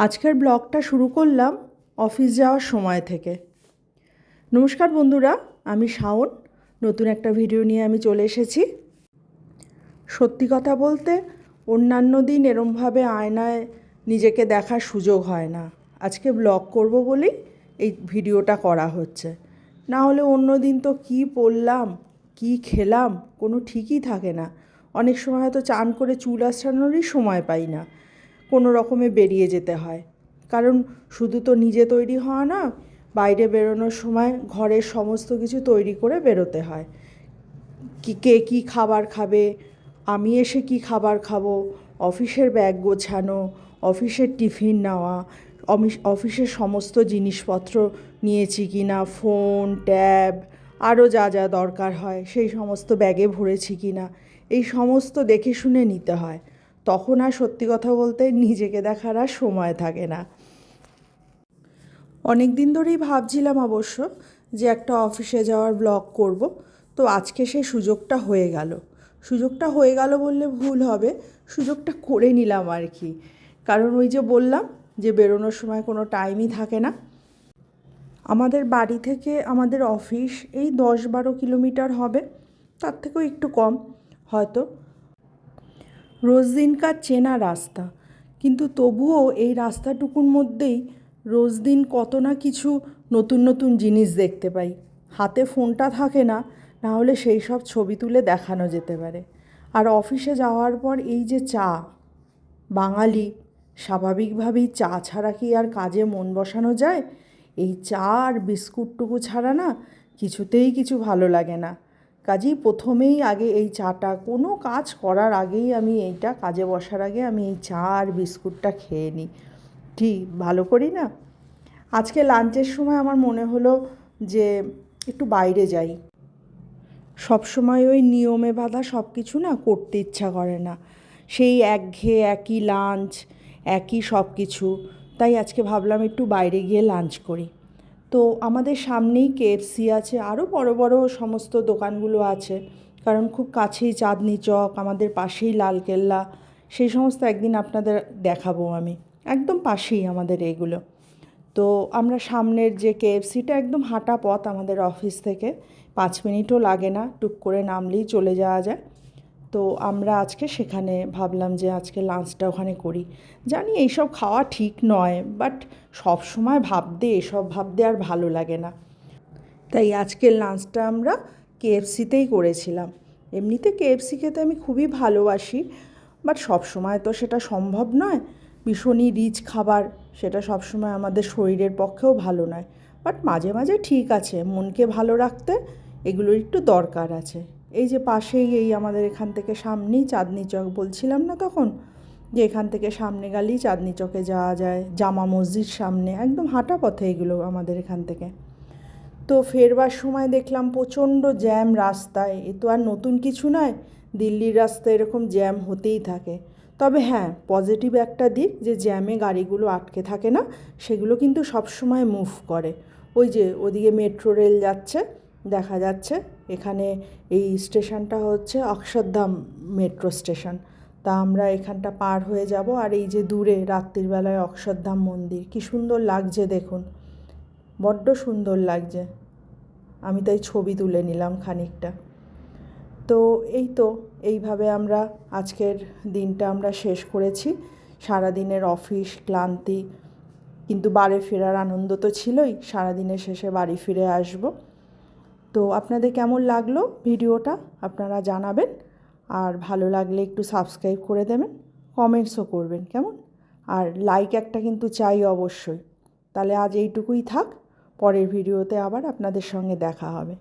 আজকের ব্লগটা শুরু করলাম অফিস যাওয়ার সময় থেকে। নমস্কার বন্ধুরা, আমি শাওন। নতুন একটা ভিডিও নিয়ে আমি চলে এসেছি। সত্যি কথা বলতে অন্যান্য দিন এরমভাবে আয়নায় নিজেকে দেখার সুযোগ হয় না। আজকে ব্লগ করব বলেই এই ভিডিওটা করা হচ্ছে। না হলে অন্য দিন তো কী পরলাম, কী খেলাম কোনো ঠিকই থাকে না। অনেক সময় হয়তো চান করে চুল আঁচড়ানোরই সময় পাই না, কোনো রকমে বেরিয়ে যেতে হয়। কারণ শুধু তো নিজে তৈরি হওয়া না, বাইরে বেরোনোর সময় ঘরের সমস্ত কিছু তৈরি করে বেরোতে হয়। কে কী খাবার খাবে, আমি এসে কী খাবার খাবো, অফিসের ব্যাগ গোছানো, অফিসের টিফিন নেওয়া, অফিসের সমস্ত জিনিসপত্র নিয়েছি কি না, ফোন, ট্যাব, আরও যা যা দরকার হয় সেই সমস্ত ব্যাগে ভরেছি কি না, এই সমস্ত দেখে শুনে নিতে হয়। তখন আর সত্যি কথা বলতে নিজেকে দেখার আর সময় থাকে না। অনেক দিন ধরেই ভাবছিলাম অবশ্য যে একটা অফিসে যাওয়ার ব্লগ করব, তো আজকে সেই সুযোগটা হয়ে গেল। সুযোগটা হয়ে গেল বললে ভুল হবে, সুযোগটা করে নিলাম আর কি। কারণ ওই যে বললাম যে বেরোনোর সময় কোনো টাইমই থাকে না। আমাদের বাড়ি থেকে আমাদের অফিস এই 10-12 কিলোমিটার হবে, তার থেকেও একটু কম হয়তো। রোজ দিনকার চেনা রাস্তা, কিন্তু তবুও এই রাস্তাটুকুর মধ্যেই রোজ দিন কত না কিছু নতুন নতুন জিনিস দেখতে পাই। হাতে ফোনটা থাকে না, না হলে সেই সব ছবি তুলে দেখানো যেতে পারে। আর অফিসে যাওয়ার পর এই যে চা, বাঙালি স্বাভাবিকভাবেই চা ছাড়া কি আর কাজে মন বসানো যায়? এই চা আর বিস্কুটটুকু ছাড়া না কিছুতেই কিছু ভালো লাগে না। কাজেই প্রথমেই আগে এই চাটা, কোনো কাজ করার আগেই আমি এইটা, কাজে বসার আগে আমি এই চা আর বিস্কুটটা খেয়ে নিই। ঠিক ভালো করি না? আজকে লাঞ্চের সময় আমার মনে হলো যে একটু বাইরে যাই। সবসময় ওই নিয়মে বাঁধা সব কিছু না করতে ইচ্ছা করে না। সেই একঘেয়ে একই লাঞ্চ, একই সব কিছু। তাই আজকে ভাবলাম একটু বাইরে গিয়ে লাঞ্চ করি। তো আমাদের সামনেই কেএফসি আছে, আরও বড় বড় সমস্ত দোকানগুলো আছে। কারণ খুব কাছেই চাঁদনি চক, আমাদের পাশেই লালকেল্লা, সেই সমস্ত একদিন আপনাদের দেখাবো আমি। একদম পাশেই আমাদের এইগুলো। তো আমরা সামনের যে কেএফসিটা, একদম হাঁটা পথ আমাদের অফিস থেকে, 5 মিনিটও লাগে না, টুক করে নামলেই চলে যাওয়া যায়। তো আমরা আজকে সেখানে ভাবলাম যে আজকে লাঞ্চটা ওখানে করি। জানি এইসব খাওয়া ঠিক নয়, বাট সব সময় এসব ভাবতে আর ভালো লাগে না। তাই আজকের লাঞ্চটা আমরা কেএফসিতেই করেছিলাম। এমনিতে কেএফসি খেতে আমি খুবই ভালোবাসি, বাট সব সময় তো সেটা সম্ভব নয়। ভীষণই রিচ খাবার, সেটা সব সময় আমাদের শরীরের পক্ষেও ভালো নয়। বাট মাঝে মাঝে ঠিক আছে, মনকে ভালো রাখতে এগুলোর একটু দরকার আছে। এই যে পাশেই এই আমাদের এখান থেকে সামনেই চাঁদনি চক, বলছিলাম না তখন যে এখান থেকে সামনে গেলেই চাঁদনি চকে যাওয়া যায়, জামা মসজিদ সামনে, একদম হাঁটা পথে এগুলো আমাদের এখান থেকে। তো ফেরবার সময় দেখলাম প্রচণ্ড জ্যাম রাস্তায়। এ তো আর নতুন কিছু নয়, দিল্লির রাস্তায় এরকম জ্যাম হতেই থাকে। তবে হ্যাঁ, পজিটিভ একটা দিক যে জ্যামে গাড়িগুলো আটকে থাকে না, সেগুলো কিন্তু সব সময় মুভ করে। ওই যে ওদিকে মেট্রো রেল যাচ্ছে, দেখা যাচ্ছে। এখানে এই স্টেশনটা হচ্ছে অক্ষরধাম মেট্রো স্টেশন। তা আমরা এখানটা পার হয়ে যাব। আর এই যে দূরে রাত্রিবেলায় অক্ষরধাম মন্দির, কী সুন্দর লাগছে দেখুন, বড্ড সুন্দর লাগছে। আমি তাই ছবি তুলে নিলাম খানিকটা। তো এইভাবে আমরা আজকের দিনটা আমরা শেষ করেছি। সারাদিনের অফিস ক্লান্তি, কিন্তু বাড়ি ফেরার আনন্দ তো ছিলই। সারাদিনের শেষে বাড়ি ফিরে আসব। তো আপনাদের কেমন লাগলো ভিডিওটা আপনারা জানাবেন। আর ভালো লাগলে একটু সাবস্ক্রাইব করে দেবেন, কমেন্টসও করবেন কেমন। আর লাইক একটা কিন্তু চাই অবশ্যই। তাহলে আজ এইটুকুই থাক, পরের ভিডিওতে আবার আপনাদের সঙ্গে দেখা হবে।